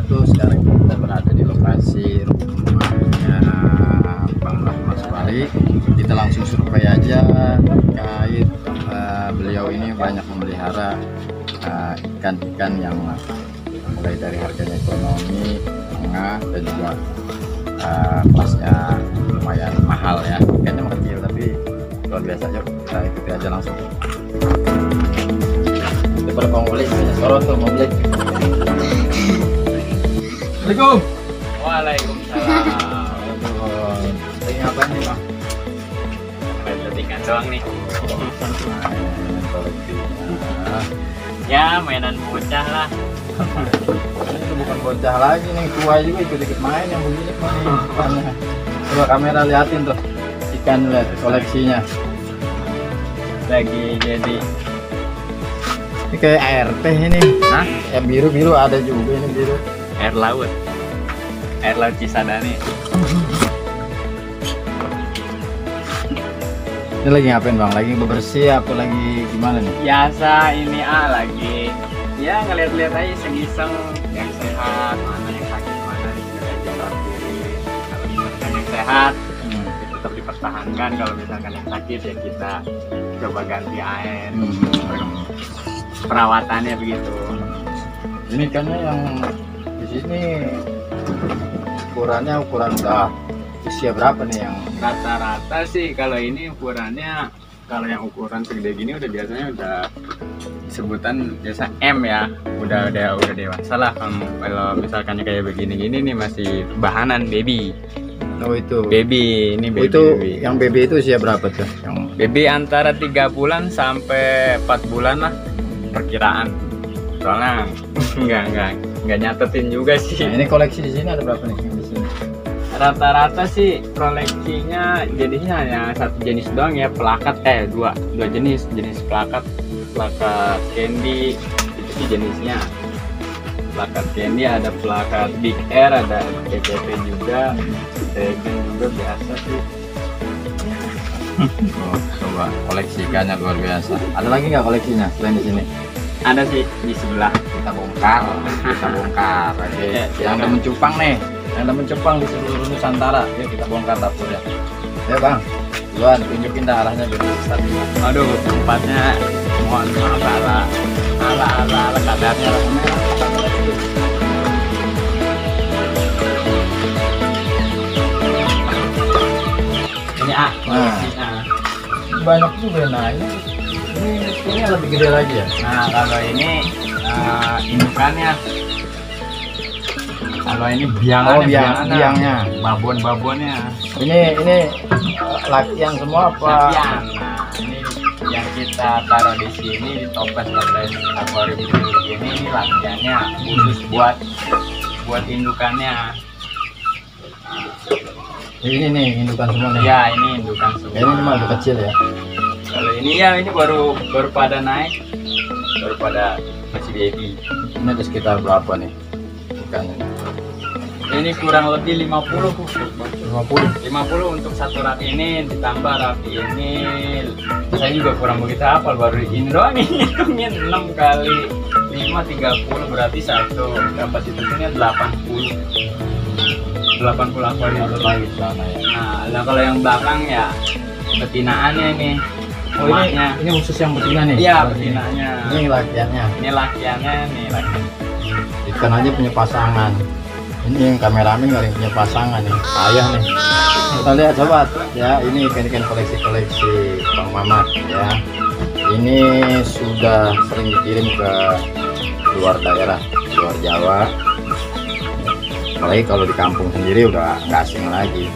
wabarakatuh. Sekarang kita berada di lokasi rumahnya Bang Rahmat Subali. Kita langsung survei aja terkait beliau ini banyak memelihara ikan-ikan yang mulai dari harganya ekonomi, tengah, dan juga kelasnya lumayan mahal ya. Ikannya kecil tapi luar biasa. Yuk kita ikuti aja langsung. Daripada mau beli, banyak sorot tuh mau beli. Assalamualaikum. Waalaikumsalam. Lagi ngapain nih Bang? Main ikan doang nih. Ya mainan bocah lah. Ini bukan bocah lagi nih, tua juga ikut-ikut main yang begini nih. Coba kamera liatin tuh ikan, lihat koleksinya. Lagi jadi Ini kayak air teh ini. Hah? Yang biru-biru ada juga ini biru. air laut Cisadane. Ini lagi ngapain Bang? Lagi bebersih apa lagi gimana nih? Biasa ini lagi ya ngeliat-liat aja iseng-iseng yang sehat, mana yang sakit, mana yang aja rapiin. Kalau misalkan yang sehat ya tetap dipertahankan, kalau misalkan yang sakit ya kita coba ganti air. Perawatannya begitu. Ini ikannya yang di sini ukurannya udah usia berapa nih yang Rata-rata sih kalau ini ukurannya, kalau yang ukuran segede gini udah biasanya udah sebutan biasa M ya, udah dewasa lah. Kalau misalkan kayak begini-gini nih masih bahanan baby. Oh itu Baby ini baby. itu baby. yang baby itu usia berapa tuh? Yang Baby antara 3 bulan sampai 4 bulan lah perkiraan. Soalnya nggak nyatetin juga sih. nah, ini koleksi di sini ada berapa nih yang di sini? Rata-rata sih koleksinya jadinya hanya satu jenis doang ya, pelakat dua jenis plakat candy itu sih jenisnya. Plakat candy ada plakat big air, ada PPP juga, Dragon juga biasa sih. Oh, coba koleksi ikannya luar biasa. Ada lagi nggak koleksinya selain di sini? Ada sih di sebelah. Kita bongkar. Oke. Ya, Yang ada mencupang nih, yang ada mencupang di seluruh Nusantara. Yuk kita bongkar dapurnya. Ya Bang, duluan tunjukin dah arahnya biar tadi. Aduh, tempatnya mohon maaf ala kadarnya. Ini koleksinya. Banyak juga nah ini lebih gede lagi ya. Nah kalau ini indukannya, kalau ini biangnya, babonnya. Ini lakian semua apa? Lakian. Nah ini yang kita taruh di sini di toples akuarium ini lakiannya khusus buat indukannya. Ini nih indukan semua nih. Ya ini indukan semua. Ini cuma lebih kecil ya. Kalau ini ya ini baru pada naik, baru pada masih baby. Ini ada sekitar berapa nih ikannya? Ini kurang lebih 50 untuk satu rak ini, ditambah rak ini. Saya juga kurang begitu hafal, baru ini doang nih hitungin 6 kali 5 30 berarti satu kapasitasnya 80 akuarium lagi sana ya. Nah kalau yang belakang ya betinaannya nih. Oh ini khusus yang betina nih? Iya betinanya. Ini lakiannya. Ini lakiannya nih laki. Ikan aja punya pasangan. Ini yang kameramen nggak ada yang punya pasangan nih. Ayah nih. Kita lihat sobat ya, ini ikan-ikan koleksi Bang Mamat ya. Ini sudah sering dikirim ke luar daerah, luar Jawa. Apalagi kalau di kampung sendiri udah nggak asing lagi.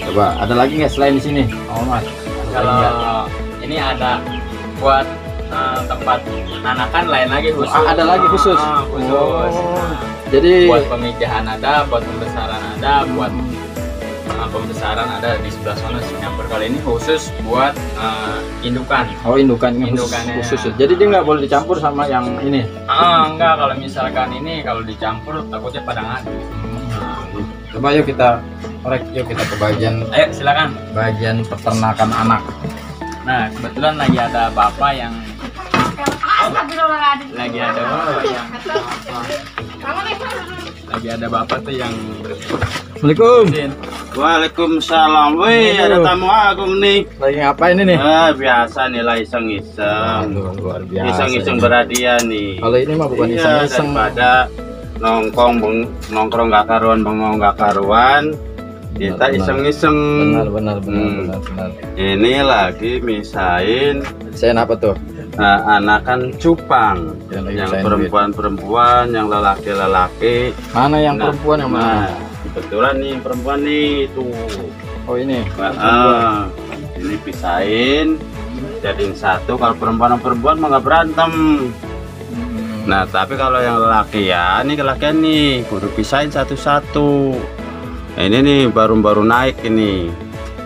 Coba ada lagi nggak selain di sini, Bang Mamat? Kalau ini ada buat tempat anakan lain lagi khusus. Ada lagi khusus. Khusus. Jadi buat pemijahan ada, buat pembesaran ada, buat pembesaran ada di sebelah sana Singapura. Kali ini khusus buat indukan. oh indukannya Indukannya. khusus. Jadi dia nggak boleh dicampur sama yang ini. Enggak, kalau misalkan ini kalau dicampur takutnya pada ngadu. Coba yuk kita korek, yuk kita ke bagian Ayo silakan. peternakan anak. Nah kebetulan lagi ada bapak yang lagi ada bapak tuh yang Assalamualaikum. Waalaikumsalam. Wih, ada tamu agung nih. Lagi ngapain ini? Biasa nih lah iseng-iseng. Luar biasa. Iseng-iseng ini. berhadiah nih. Kalau ini mah bukan Iya, iseng-iseng. daripada nongkrong gak karuan, bengong gak karuan. Kita Benar. iseng-iseng. Benar. Ini lagi misain Saya apa tuh? anakan cupang. Yang lagi Yang misain perempuan-perempuan, yang lelaki-lelaki. Mana yang Nah, perempuan yang mana? Kebetulan nih perempuan nih tuh. Oh ini. Ini pisahin jadiin satu. Kalau perempuan mah nggak berantem. Nah tapi kalau yang lelaki ya, ini kelakian nih kudu pisahin satu-satu. Nah, ini nih baru naik ini,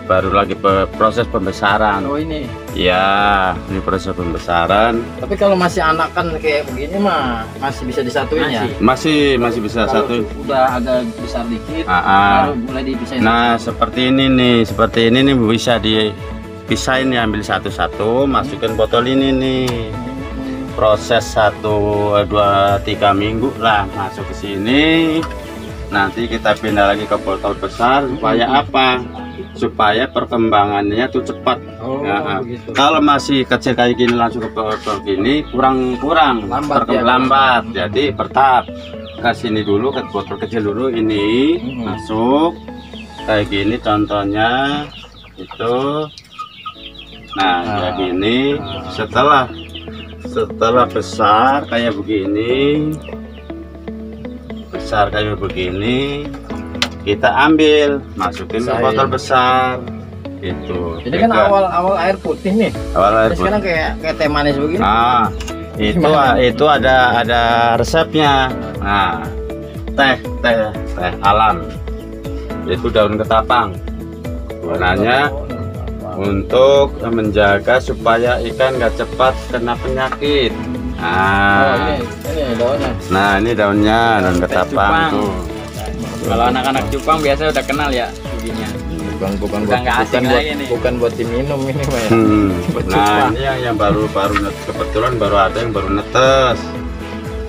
baru lagi proses pembesaran. Oh ini. Ya, ini proses pembesaran. Tapi kalau masih anak kan kayak begini mah masih bisa disatuin ya. Masih bisa Kalau satu. udah agak besar dikit, baru mulai dipisahin. Nah seperti ini nih bisa dipisahin ya, ambil satu-satu, masukin botol ini nih. Proses 1, 2, 3 minggu lah masuk ke sini. Nanti kita pindah lagi ke botol besar supaya apa? Supaya perkembangannya tuh cepat. Oh, Nah, begitu. kalau masih kecil kayak gini langsung ke botol gini kurang lambat. Jadi bertahap. Ke sini dulu, ke botol kecil dulu ini masuk kayak gini contohnya itu. Nah kayak gini. Setelah besar kayak begini, kita ambil masukin ke botol besar itu. Jadi kan awal air putih nih. Awal air Terus sekarang kayak teh manis begini. Nah, itu ada resepnya. Nah, teh alam. Itu daun ketapang. Gunanya untuk menjaga supaya ikan nggak cepat kena penyakit. Nah, ini daunnya. nah ini daunnya, daun ketapang cupang. tuh. Kalau anak-anak cupang biasa udah kenal ya giginya. Bukan Udah nggak asing lagi nih. bukan buat diminum ini mah ya. Nah ini yang baru kebetulan baru ada yang baru netes,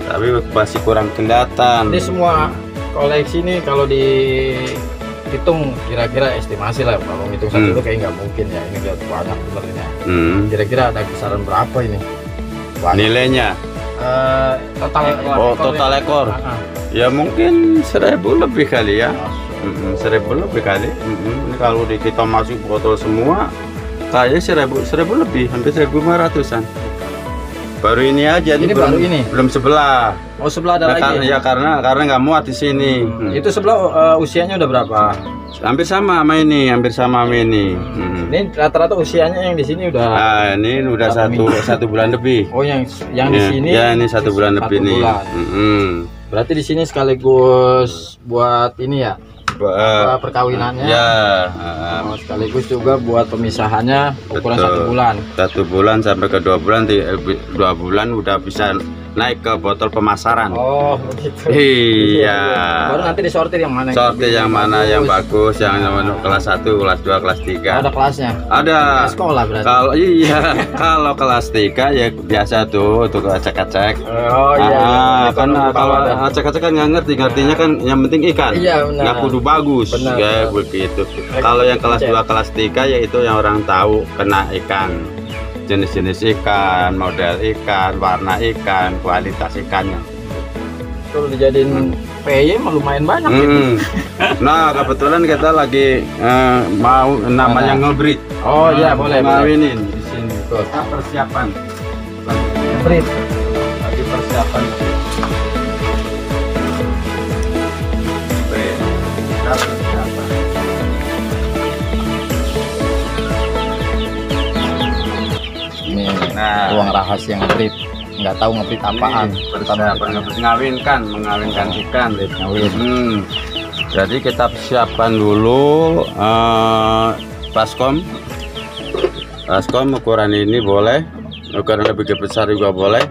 tapi masih kurang kelihatan. Ini semua koleksi nih kalau dihitung kira-kira estimasi lah, kalau ngitung satu itu kayak nggak mungkin ya, ini udah banyak bener ini. Kira-kira ada kisaran berapa ini? Banyak. Nilainya Total ekor. Oh, total ekor. Ya mungkin 1000 lebih kali ya. 1000 lebih kali. Ini kalau kita masuk botol semua kayaknya 1000 lebih, hampir 1500-an. Baru ini aja Ini nih, baru ini? belum sebelah. Oh sebelah ada lagi. Ya karena nggak muat di sini. Itu sebelah usianya udah berapa? Hampir sama sama ini. Ini rata-rata usianya yang di sini udah. Nah, ini udah satu bulan lebih. Oh yang di sini? Ya ini 1 bulan lebih nih. Berarti di sini sekaligus buat ini ya? Perkawinannya. Ya. Sekaligus juga buat pemisahannya ukuran Betul. 1 bulan. 1 bulan sampai ke 2 bulan. 2 bulan udah bisa naik ke botol pemasaran. Oh begitu. Iya. Baru nanti disortir yang mana? Sortir yang mana yang bagus, yang kelas 1, kelas 2, kelas 3. Ada kelasnya. Ada. Kayak sekolah berarti. Kalau kalau kelas 3 ya biasa tuh untuk acek-acek. Oh iya. Kan kalau acek-acek kan nggak ngertinya kan yang penting ikan. Iya benar. Nggak kudu bagus, Benar, kayak benar. begitu. Kalau yang kelas 2, kelas 3 yaitu yang orang tahu kena ikan, jenis-jenis ikan, model ikan, warna ikan, kualitas ikannya. Kalau dijadiin PY mah lumayan banyak gitu. Nah kebetulan kita lagi mau namanya ngebreed. Oh iya boleh. Ngawinin di sini. Kita persiapan. Brit. Lagi persiapan. Kita persiapan. Ini Nah. ruang rahasia ngebrit. Nggak tahu ngebrit apaan. Persiapan mengawinkan ikan. Ngawin. Jadi kita persiapkan dulu baskom ukuran ini boleh, ukuran lebih besar juga boleh.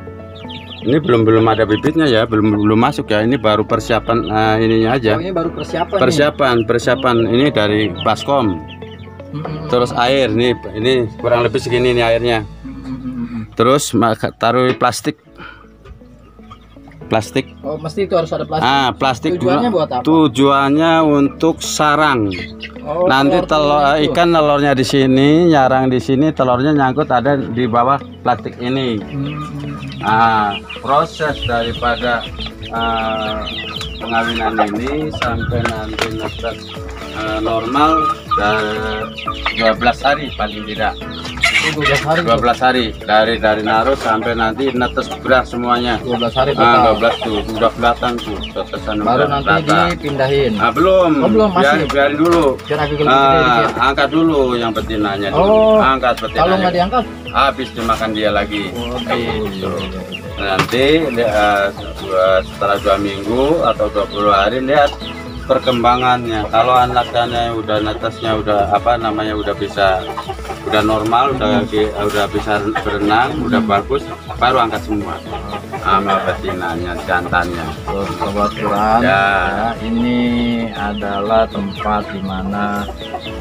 Ini belum ada bibitnya ya, belum masuk ya. Ini baru persiapan ininya aja. Oh, ini baru persiapan. Persiapan ini dari baskom. Terus air ini kurang lebih segini nih airnya. Terus taruh plastik. Oh, mesti itu harus ada plastik. Plastik Tujuannya buat apa? Tujuannya untuk sarang. Oh, Nanti telur itu. ikan telurnya di sini, nyarang di sini, telurnya nyangkut ada di bawah plastik ini. Proses daripada pengawinan ini sampai nanti netes normal 12 hari paling tidak. 12 hari. 12 hari dari naruh sampai nanti netes beras semuanya. 12 hari total. 12 tuh udah kelihatan tuh tetesan Baru udah nanti kelihatan. dipindahin. Belum. Oh, belum, masih. Biarin dulu. Biar agak lebih gede dikit. Angkat dulu yang betinanya dulu. Oh, Angkat kalau betinanya. nggak diangkat, Habis dimakan dia lagi. Gitu. Nanti setelah 2 minggu atau 20 hari lihat perkembangannya. Kalau anaknya udah netesnya udah udah normal, udah bisa berenang, udah bagus, baru angkat semua sama betinanya, jantannya. Sobat Quran, Ya. Ini adalah tempat di mana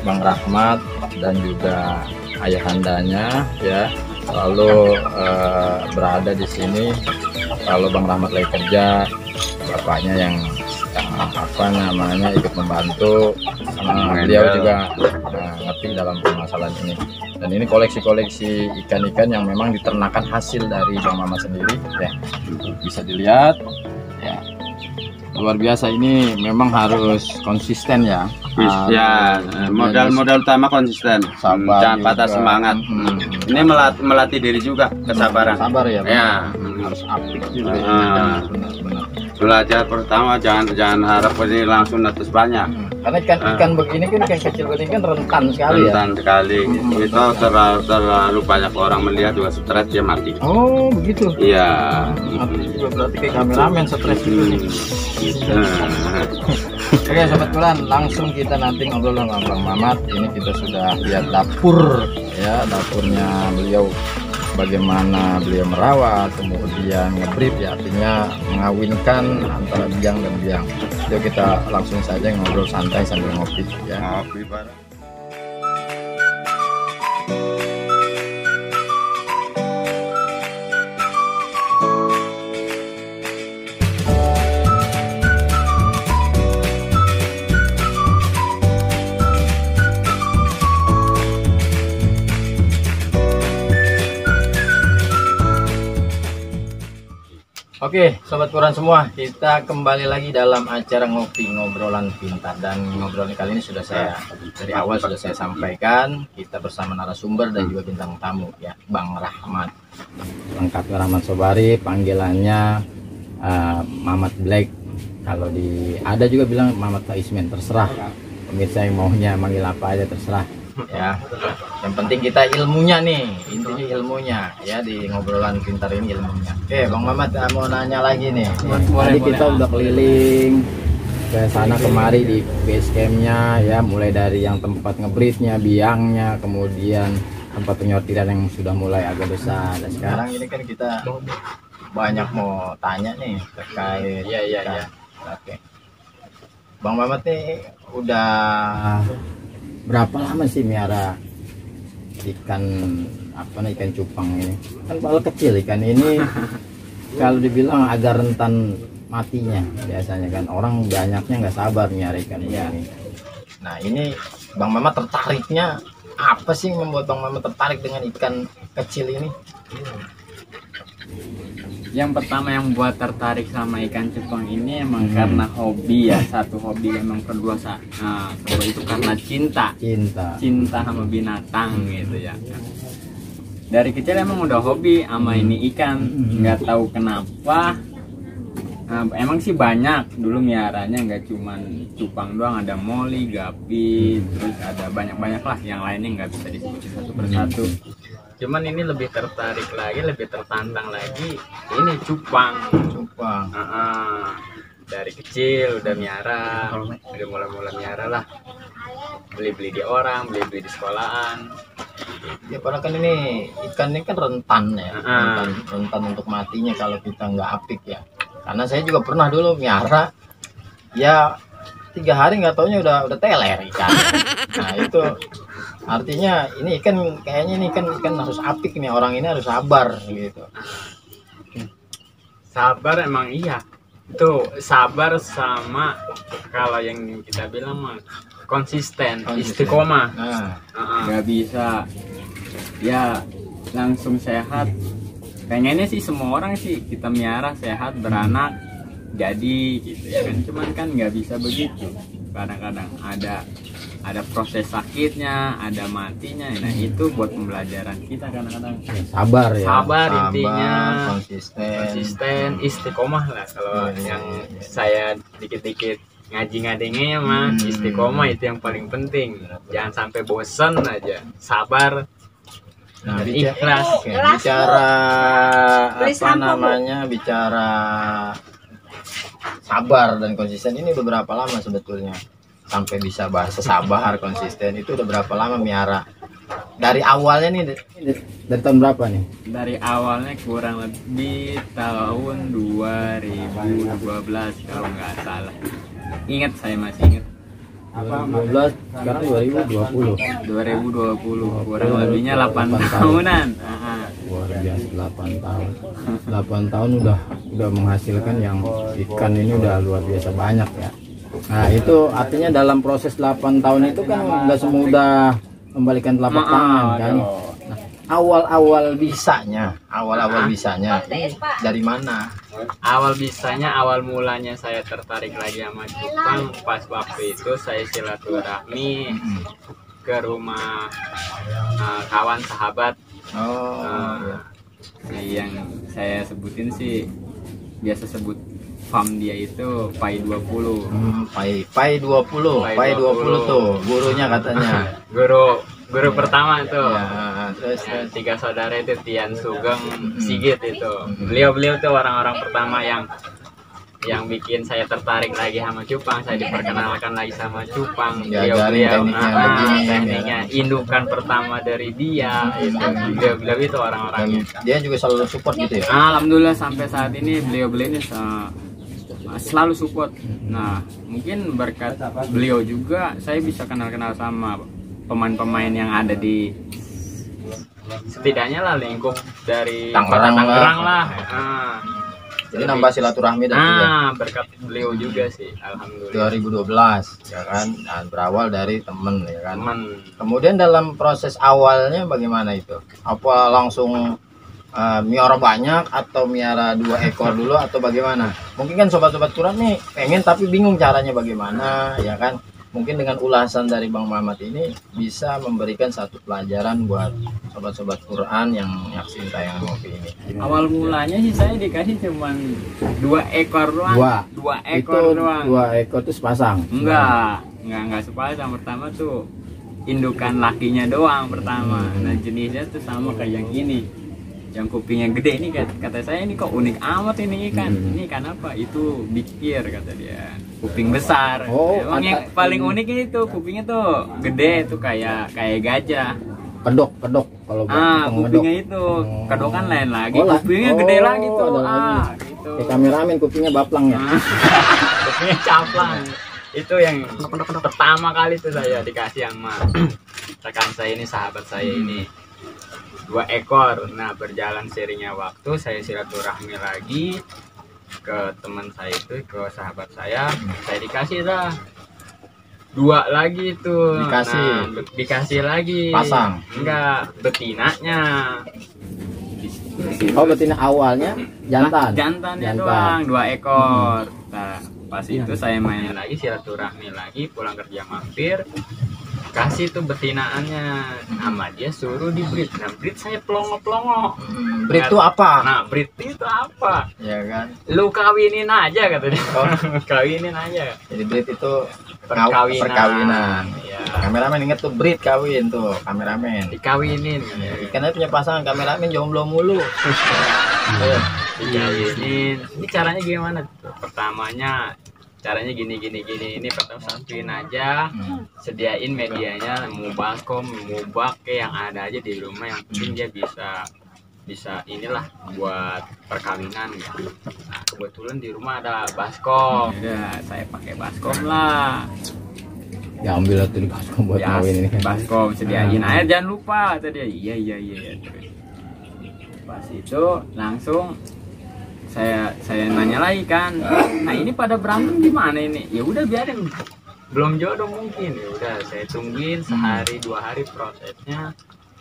Bang Rahmat dan juga ayahandanya ya selalu berada di sini. Kalau Bang Rahmat lagi kerja, bapaknya yang ikut membantu. Beliau juga ngerti dalam permasalahan ini. Dan ini koleksi-koleksi ikan-ikan yang memang diternakan hasil dari Bang Mamat sendiri ya. Bisa dilihat ya. Luar biasa, ini memang harus konsisten ya. Modal utama konsisten, Sabar jangan patah juga. semangat. Ini melatih diri juga, kesabaran. Sabar ya. Ya. Harus apik juga. Benar. Belajar pertama jangan harap ini langsung netes banyak. Karena ikan begini kan ikan kecil begini kan rentan sekali ya. Rentan sekali. Itu terlalu banyak orang melihat juga stres dia mati. Oh begitu. Iya. Juga berarti kayak kameramen stres gitu nih. Gitu. Oke sobat Quran, langsung kita nanti ngobrol sama Bang Mamat. Ini kita sudah lihat dapur ya, dapurnya beliau, bagaimana beliau merawat, kemudian ngebreed ya, artinya mengawinkan antara biang dan biang. Yuk kita langsung saja ngobrol santai sambil ngopi ya. Ngopi bareng. Oke, sobat Quran semua, kita kembali lagi dalam acara ngopi ngobrolan pintar. Dan ngobrolan kali ini sudah saya dari awal sudah saya sampaikan, kita bersama narasumber dan juga bintang tamu ya, Bang Rahmat. Lengkapnya Rahmat Sobari, panggilannya Mamat Black. Kalau ada juga bilang Mamat Faisman, terserah pemirsa yang maunya manggil apa aja terserah ya. Yang penting kita ilmunya nih, intinya ilmunya ya, di ngobrolan pintar ini ilmunya. Oke Bang Mamat, mau nanya lagi nih. Tadi kita udah keliling ke sana kemari di base campnya ya, mulai dari yang tempat ngebreednya, biangnya, kemudian tempat penyortiran yang sudah mulai agak besar. Dan sekarang ini kan kita banyak mau tanya nih terkait ya. Oke Bang Mamat nih udah berapa lama sih miara ikan ikan cupang ini? Kan paling kecil ikan ini kalau dibilang agak rentan matinya biasanya kan, orang banyaknya nggak sabar miara ikan ini. Nah ini Bang Mamat tertariknya apa sih yang membuat Bang Mamat tertarik dengan ikan kecil ini? Yang pertama yang buat tertarik sama ikan cupang ini emang karena hobi ya, satu hobi. Emang kedua itu karena cinta sama binatang gitu ya. Dari kecil emang udah hobi sama ini ikan, nggak tahu kenapa. Emang sih banyak dulu miaranya, nggak cuman cupang doang, ada moli, gapi, terus ada banyak lah yang lainnya nggak bisa disebutin satu persatu. Cuman ini lebih tertarik lagi, lebih tertantang lagi ini cupang. Dari kecil udah miara, udah mulai miara lah, beli di orang, beli di sekolahan. Ya padahal kan ini ikan ini kan rentan ya, rentan untuk matinya kalau kita nggak apik ya. Karena saya juga pernah dulu miara, ya 3 hari nggak taunya udah teler ikan. Nah itu Artinya ini kan kayaknya ini kan harus apik nih, orang ini harus sabar gitu. Sabar emang iya. Tuh, sabar sama kalau yang kita bilang mah konsisten. Istiqomah. Nah, Nggak bisa ya langsung sehat. Pengennya sih semua orang sih kita miara sehat, beranak, jadi gitu ya kan. Cuman kan nggak bisa begitu. Kadang-kadang ada proses sakitnya, ada matinya. Nah itu buat pembelajaran kita kadang-kadang. sabar ya. Sabar intinya, konsisten. istiqomah lah. Kalau yang saya dikit-dikit ngaji ngadengnya mah istiqomah itu yang paling penting. Jangan sampai bosan aja. Sabar. Nah, Ikhlas. bicara apa namanya, bicara sabar dan konsisten ini udah berapa lama sebetulnya sampai bisa bahasa sabar konsisten itu udah berapa lama miara dari awalnya nih, dari tahun berapa nih? Dari awalnya kurang lebih tahun 2012 kalau nggak salah. Ingat, saya masih ingat. 2012, sekarang 2020. 2020 kurang lebihnya 8 tahunan. Luar biasa, 8 tahun. 8 tahun udah menghasilkan yang ikan ini udah luar biasa banyak ya. Nah, itu artinya dalam proses 8 tahun itu kan nggak semudah membalikan telapak tangan kan. Nah, awal-awal bisanya ini dari mana? Awal mulanya saya tertarik lagi sama cupang pas waktu itu saya silaturahmi ke rumah kawan sahabat. Yang saya sebutin sih biasa sebut farm dia itu Pai 20. Pai 20 tuh gurunya katanya. Guru pertama itu. Ya, terus 3 saudara itu Tian Sugeng, Sigit itu. Beliau tuh orang-orang pertama yang bikin saya tertarik lagi sama cupang. Saya diperkenalkan lagi sama cupang. Beliau tekniknya indukan pertama dari dia itu. Beliau itu orang-orangnya. Dia juga selalu support gitu ya. Alhamdulillah sampai saat ini beliau ini selalu support. Nah, mungkin berkat beliau juga saya bisa kenal-kenal sama pemain-pemain yang ada di setidaknya lah lingkup dari Tangerang lah. Jadi nambah silaturahmi dan berkat beliau juga sih, alhamdulillah. 2012 ya kan, dan berawal dari temen ya kan. Kemudian dalam proses awalnya bagaimana itu? Apa langsung miara banyak atau miara 2 ekor dulu atau bagaimana? Mungkin kan sobat-sobat Quran nih pengen tapi bingung caranya bagaimana ya kan. Mungkin dengan ulasan dari Bang Mamat ini bisa memberikan satu pelajaran buat sobat-sobat Quran yang nyaksin tayangan ngopi ini. Awal mulanya sih saya dikasih cuman 2 ekor doang. 2 ekor itu doang. 2 ekor itu sepasang? Enggak sepasang. Pertama tuh indukan lakinya doang pertama. Nah jenisnya tuh sama kayak yang ini. Yang kupingnya gede ini kata saya ini kok unik amat ini ikan. Ini ikan apa? Itu bikir kata dia. Kuping besar. Emang yang paling uniknya itu kupingnya tuh gede tuh kayak gajah. Kedok kalau kupingnya itu kedok kan lain lagi. Kupingnya gede lagi tuh. Gitu. Kayak kameramen kupingnya baplang ya. Kupingnya caplang. Itu yang pertama kali tuh saya dikasih sama rekan saya ini, sahabat saya ini. 2 ekor. Nah berjalan seiringnya waktu saya silaturahmi lagi ke teman saya itu, ke sahabat saya dikasih lah 2 lagi tuh. Dikasih lagi pasang? Enggak, betinanya. Betina awalnya jantannya doang 2 ekor. Nah pas itu saya main lagi silaturahmi lagi, pulang kerja mampir kasih tuh betinaannya sama dia, suruh di breed. Nah breed saya pelongo. Breed itu apa? Nah breed itu apa ya kan, lu kawinin aja kata dia. Kawinin aja. Jadi breed itu perkawinan. Ya. Kameramen inget tuh breed kawin tuh, kameramen dikawinin karena punya pasangan. Kameramen jomblo mulu. Dikawinin. Ini caranya gimana tuh? Pertamanya caranya gini ini pertama satuin aja, sediain medianya, mau baskom mau bake yang ada aja di rumah, yang penting dia bisa inilah buat perkawinan gitu. Nah kebetulan di rumah ada baskom, ya saya pakai baskom lah. diambil atau di baskom buat Ya, ngawin ini kan. baskom sediain air jangan lupa kata dia. Iya. Terus pas itu langsung saya nanya lagi kan, nah ini pada berantem gimana ini? Ya udah biarin, belum jodoh mungkin. Ya udah saya tungguin sehari 2 hari prosesnya.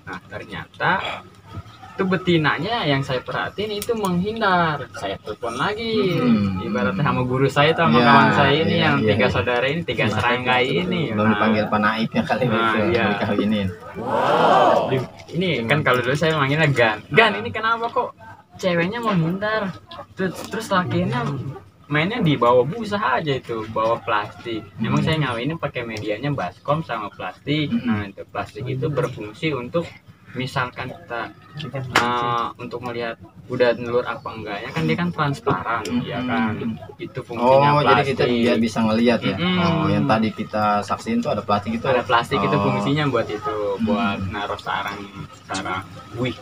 Nah ternyata itu betinanya yang saya perhatiin itu menghindar. Saya telepon lagi, ibaratnya sama guru saya tuh, sama Iya, kawan saya ini iya, yang iya. 3 saudara ini, 3 serangga ini. Belum dipanggil Pak Naiknya kali Nah, itu iya. dikawinin. Ini kan kalau dulu saya manggilnya Gan ini kenapa kok ceweknya menghindar, terus lakinya mainnya di bawah busa aja, itu bawa plastik. Memang saya ngawinin pakai medianya baskom sama plastik. Nah itu plastik itu berfungsi untuk misalkan kita untuk melihat udah nelur apa enggaknya kan, dia kan transparan ya kan, itu fungsinya Oh, jadi plastik. kita biar bisa ngelihat ya. Mm-mm. Oh, yang tadi kita saksiin tuh ada plastik itu. Ada plastik itu Oh. fungsinya buat itu, buat naruh sarang. Wih,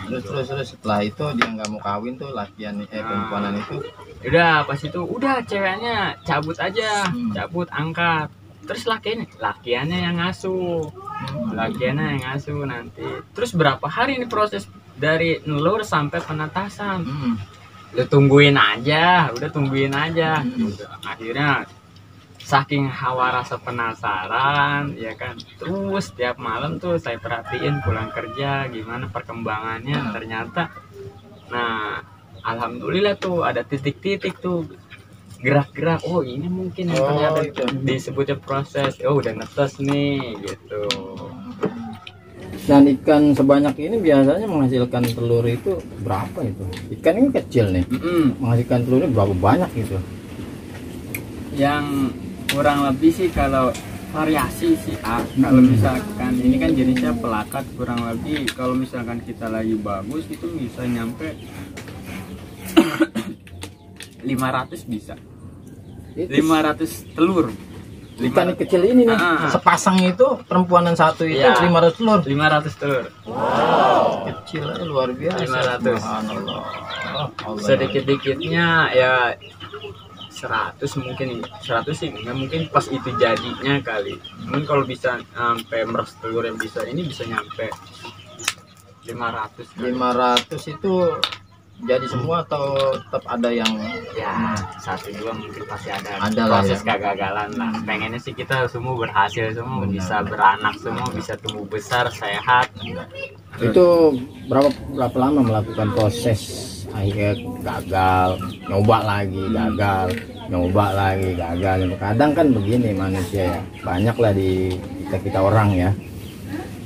Terus setelah itu dia nggak mau kawin tuh lakian perempuanan itu. udah pas itu udah ceweknya cabut aja, Hmm. cabut angkat. Terus lakiannya yang ngasuh. Lakiannya yang ngasuh nanti. Terus berapa hari ini proses dari nelur sampai penetasan? Udah tungguin aja. Udah, akhirnya saking hawa rasa penasaran ya kan, terus tiap malam tuh saya perhatiin pulang kerja gimana perkembangannya. Ternyata nah alhamdulillah tuh ada titik-titik tuh gerak-gerak, oh ini mungkin yang ternyata itu. disebutnya proses, oh udah netes nih gitu. Dan ikan sebanyak ini biasanya menghasilkan telur itu berapa itu? Ikan ini kecil nih, menghasilkan telurnya berapa banyak gitu? Yang kurang lebih sih kalau variasi sih, kalau misalkan ini kan jenisnya pelakat, kurang lebih kalau misalkan kita lagi bagus itu bisa nyampe 500 bisa. Itu 500 telur. ikan kecil ini nih, sepasang itu perempuanan satu itu Iya. 500 telur. 500 telur. Kecil luar biasa. 500. Subhanallah. Allah. Sedikit-dikitnya ya 100 mungkin, 100 sih nggak mungkin pas itu jadinya kali. Mungkin kalau bisa sampai meres telur yang bisa ini bisa nyampe 500 kali. 500 itu jadi semua atau tetap ada yang Ya 1-2 mungkin pasti ada lah proses ya. kegagalan lah. Pengennya sih kita semua berhasil, semua Benar. bisa beranak, semua bisa tumbuh besar sehat. Itu berapa lama melakukan proses akhirnya gagal, nyoba lagi gagal, nyoba lagi gagal. Kadang kan begini manusia ya, banyak lah di kita orang ya,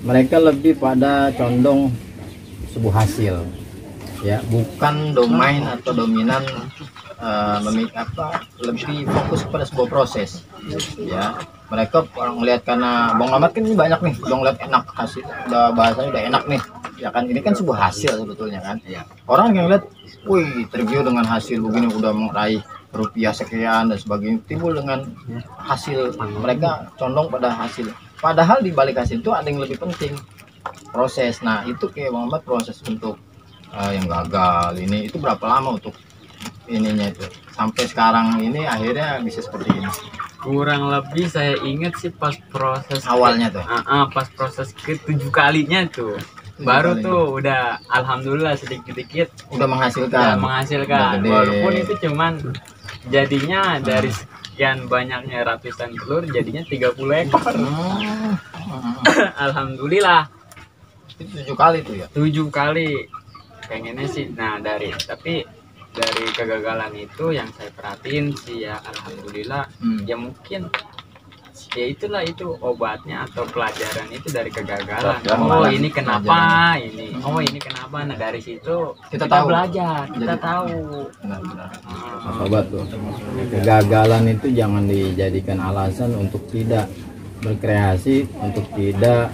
mereka lebih pada condong sebuah hasil ya, bukan domain atau dominan, lebih fokus pada sebuah proses ya. Mereka orang melihat karena Bang Mamat kan ini banyak nih, Bang lihat enak hasil, udah bahasanya udah enak nih ya kan, ini kan sebuah hasil sebetulnya kan ya. Orang yang lihat, wih tergiur dengan hasil begini, udah meraih rupiah sekian dan sebagainya, timbul dengan hasil, mereka condong pada hasil, padahal di balik hasil itu ada yang lebih penting, proses. Nah itu kayak Bang Mamat, proses untuk yang gagal ini itu berapa lama untuk ininya itu sampai sekarang ini akhirnya bisa seperti ini? Kurang lebih saya ingat sih pas proses Awalnya tuh pas proses ke-7 kalinya tuh baru tuh udah alhamdulillah sedikit-sedikit udah menghasilkan, Udah gede. walaupun itu cuman jadinya dari sekian banyaknya ratusan telur jadinya 30 ekor. Alhamdulillah itu 7 kali tuh ya. 7 kali pengennya sih. Nah dari kegagalan itu yang saya perhatiin sih ya, alhamdulillah ya mungkin ya itulah itu obatnya atau pelajaran itu dari kegagalan. Oh ini kenapa ini, oh ini kenapa. Nah dari situ Kita tahu. belajar, kita tahu. Benar-benar. Sobat tuh, kegagalan itu jangan dijadikan alasan untuk tidak berkreasi, untuk tidak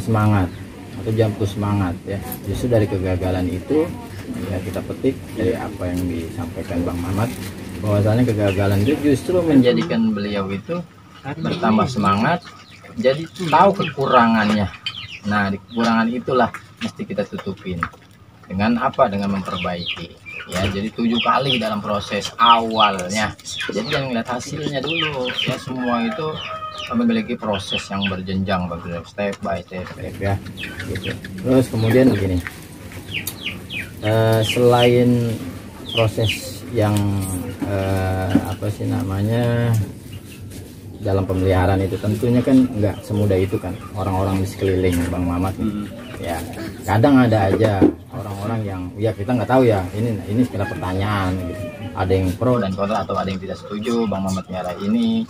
semangat atau jangan putus semangat ya. Justru dari kegagalan itu ya kita petik dari apa yang disampaikan Bang Mamat, bahwasanya kegagalan itu justru menjadikan beliau itu bertambah semangat, jadi tahu kekurangannya. Nah di kekurangan itulah mesti kita tutupin dengan apa, dengan memperbaiki ya. Jadi 7 kali dalam proses awalnya, jadi jangan lihat hasilnya dulu ya. Semua itu memiliki proses yang berjenjang, step by step ya gitu. Terus kemudian begini, selain proses yang apa sih namanya dalam pemeliharaan itu, tentunya kan nggak semudah itu kan orang-orang di sekeliling Bang Mamat ya. Kadang ada aja orang-orang yang ya kita nggak tahu ya, ini sekedar pertanyaan gitu. Ada yang pro dan kontra atau ada yang tidak setuju Bang Mamat merah ini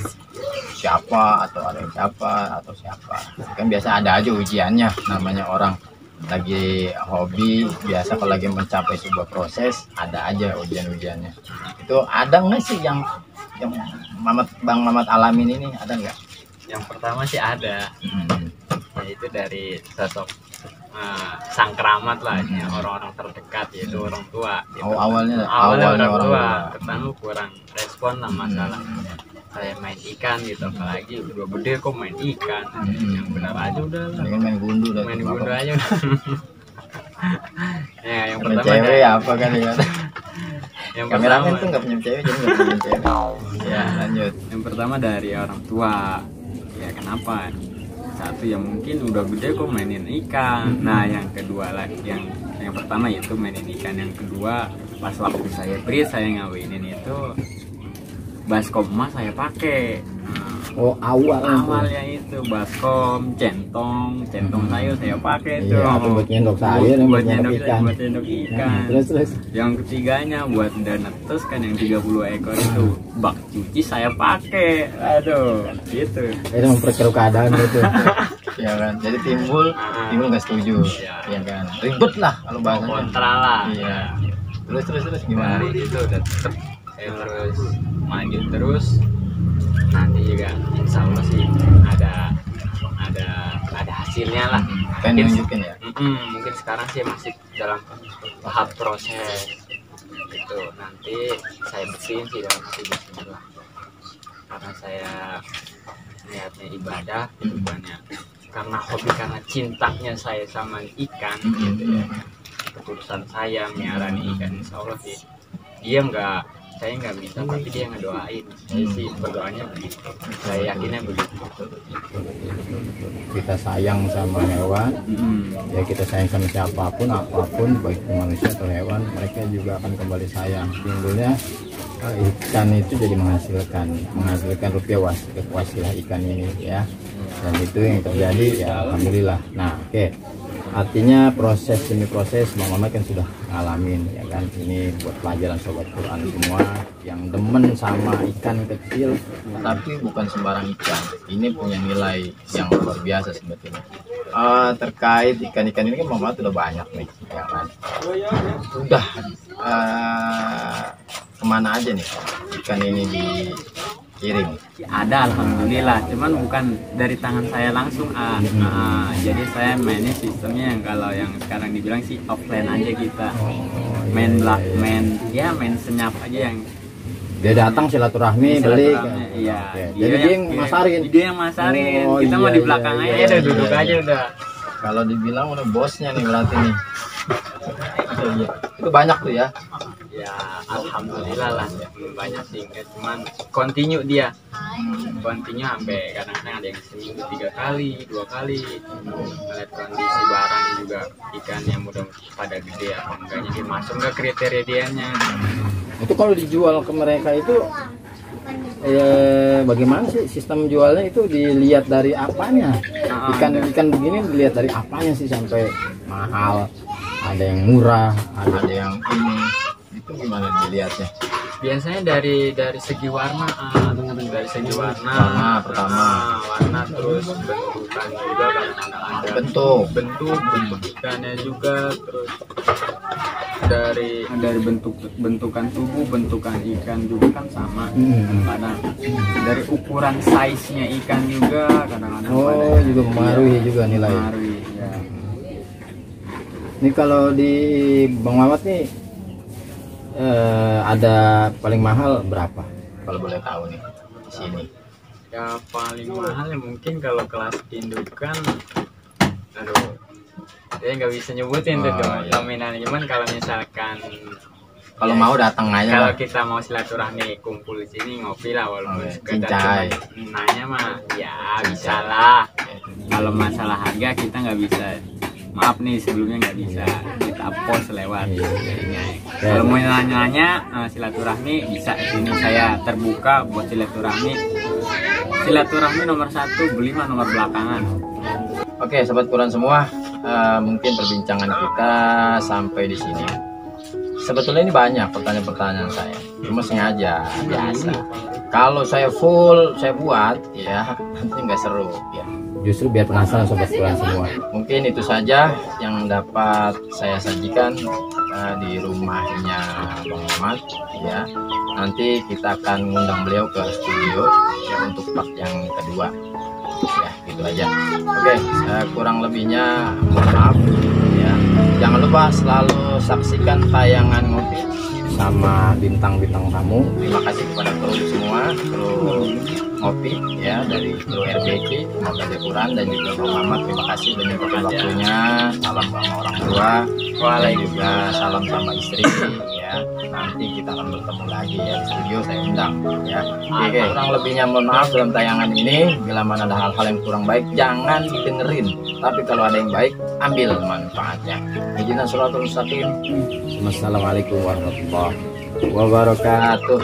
siapa, atau ada yang siapa kan biasa ada aja ujiannya. Namanya orang lagi hobi biasa, kalau lagi mencapai sebuah proses ada aja ujian-ujiannya. Itu ada nggak sih yang Bang Mamat alamin ini, ada nggak? Yang pertama sih ada, yaitu dari sosok sang keramat lah, orang-orang terdekat, yaitu orang tua gitu. Awalnya orang tua pertama kurang respon lah masalah saya main ikan gitu, apalagi udah gede kok main ikan, yang benar aja udah lah, main gundu aja udah. Ya yang pertama pertama cewek apa kan ya. Yang Kameramen pertama tuh nggak punya cewek, jadi nggak punya cewek. Ya lanjut. Yang pertama dari orang tua, ya kenapa? Satu ya mungkin udah gede kok mainin ikan. Nah yang kedua lagi, yang pertama itu mainin ikan, yang kedua pas waktu saya breed saya ngawinin itu baskom emas saya pakai. Oh awalnya itu baskom centong saya pakai itu. Iya, buat nyendok sayur, buat nyendok ikan. Nah, terus Yang ketiganya buat netes kan, yang 30 ekor itu bak cuci saya pakai. Aduh, gitu. Itu memperkeruh keadaan gitu. Ya kan, jadi timbul nggak setuju, ya kan, ribet lah kalau bahasanya. Kontra lah. Iya. Terus gimana? Dari itu udah tetep saya terus maju terus. Nanti juga insya Allah sih ada hasilnya lah. Kan nunjukin ya. Mungkin sekarang sih masih dalam tahap proses itu. Nanti saya bersihin sih dalam hati bismillah, karena saya niatnya ibadah gitu, banyak karena hobi, karena cintanya saya sama ikan gitu ya. Ketulusan saya melihara ikan, insya Allah sih saya nggak minta, tapi dia ngedoain. Saya sih berdoanya begitu, saya yakinnya begitu. Kita sayang sama hewan, ya kita sayang sama siapapun, apapun, baik manusia atau hewan, mereka juga akan kembali sayang. Timbulnya ikan itu jadi menghasilkan rupiah wasilah ikan ini ya, dan itu yang terjadi ya, alhamdulillah. Nah oke. Artinya proses demi proses Bang Mamat kan sudah ngalamin ya kan. Ini buat pelajaran sobat Quran semua yang demen sama ikan kecil, tapi bukan sembarang ikan. Ini punya nilai yang luar biasa sebetulnya. Terkait ikan-ikan ini kan Bang Mamat sudah banyak nih ya kan. Sudah kemana aja nih ikan ini dikirim? Ada alhamdulillah, cuman bukan dari tangan saya langsung. Jadi saya mainnya sistemnya yang kalau yang sekarang dibilang sih offline aja kita. Main senyap aja, yang dia datang silaturahmi beli. Iya. Jadi dia yang masarin. Kita mau di belakang aja, udah duduk aja udah. Kalau dibilang udah bosnya nih berarti nih. Itu banyak tuh ya. Ya alhamdulillah lah, banyak sih, cuman continue dia, sampai kadang-kadang ada yang seminggu 3 kali 2 kali. Melihat kondisi barang juga, ikan yang mudah pada gede apa enggaknya, dia masuk nggak kriteria dianya. Itu kalau dijual ke mereka itu bagaimana sih sistem jualnya? Itu dilihat dari apanya? Ikan begini dilihat dari apanya sih sampai mahal? Ada yang murah, ada yang ini. Itu gimana dilihatnya? Biasanya dari segi warna, pertama warna, terus bentukan juga, kadang-kadang ada bentuk ikannya juga, terus dari bentukan tubuh, bentukan ikan juga kan sama. Kadang dari ukuran size-nya ikan juga kadang-kadang juga mempengaruhi juga nilai. Ya. Ini kalau di Bang Mamat nih ada paling mahal berapa? Kalau boleh tahu nih di sini. Ya paling mahal ya mungkin kalau kelas indukan, aduh, saya nggak bisa nyebutin tuh nominalnya. Cuman kalau misalkan Kalau mau datang aja Kalau lah. kita mau silaturahmi kumpul di sini ngopi lah walaupun Oke, sekedar cincai. cuma nanya mah ya bisa lah. Kalau masalah harga kita nggak bisa. Maaf nih sebelumnya nggak bisa kita post lewat ini. Kalau mau nanya-nanya silaturahmi bisa. Ini saya terbuka buat silaturahmi. Silaturahmi nomor 1, beli mah nomor belakangan. Oke, sobat Quran semua, mungkin perbincangan kita sampai di sini. Sebetulnya ini banyak pertanyaan-pertanyaan saya, cuma sengaja biasa. Kalau saya full saya buat, ya nanti nggak seru. Ya. Justru biar penasaran sobat Quran semua. Mungkin itu saja yang dapat saya sajikan di rumahnya Bang Mamat. Ya, nanti kita akan ngundang beliau ke studio ya untuk part yang kedua. Ya, gitu aja. Oke, kurang lebihnya mohon maaf ya. Jangan lupa selalu saksikan tayangan ngopi sama bintang-bintang tamu. Terima kasih kepada kru semua, kru ngopi ya dari kru RBK, Moga Quran dan juga Bang Mamat. Terima kasih sudah menyempatkan waktunya. Salam sama orang tua, dan juga salam sama istri ya. Nanti kita akan bertemu lagi ya di studio, saya undang ya. Oke, kurang lebihnya mohon maaf dalam tayangan ini. Bila mana ada hal-hal yang kurang baik jangan didengerin, tapi kalau ada yang baik ambil manfaatnya. Ihdinas shiratal mustaqim. Wassalamualaikum warahmatullahi wabarakatuh.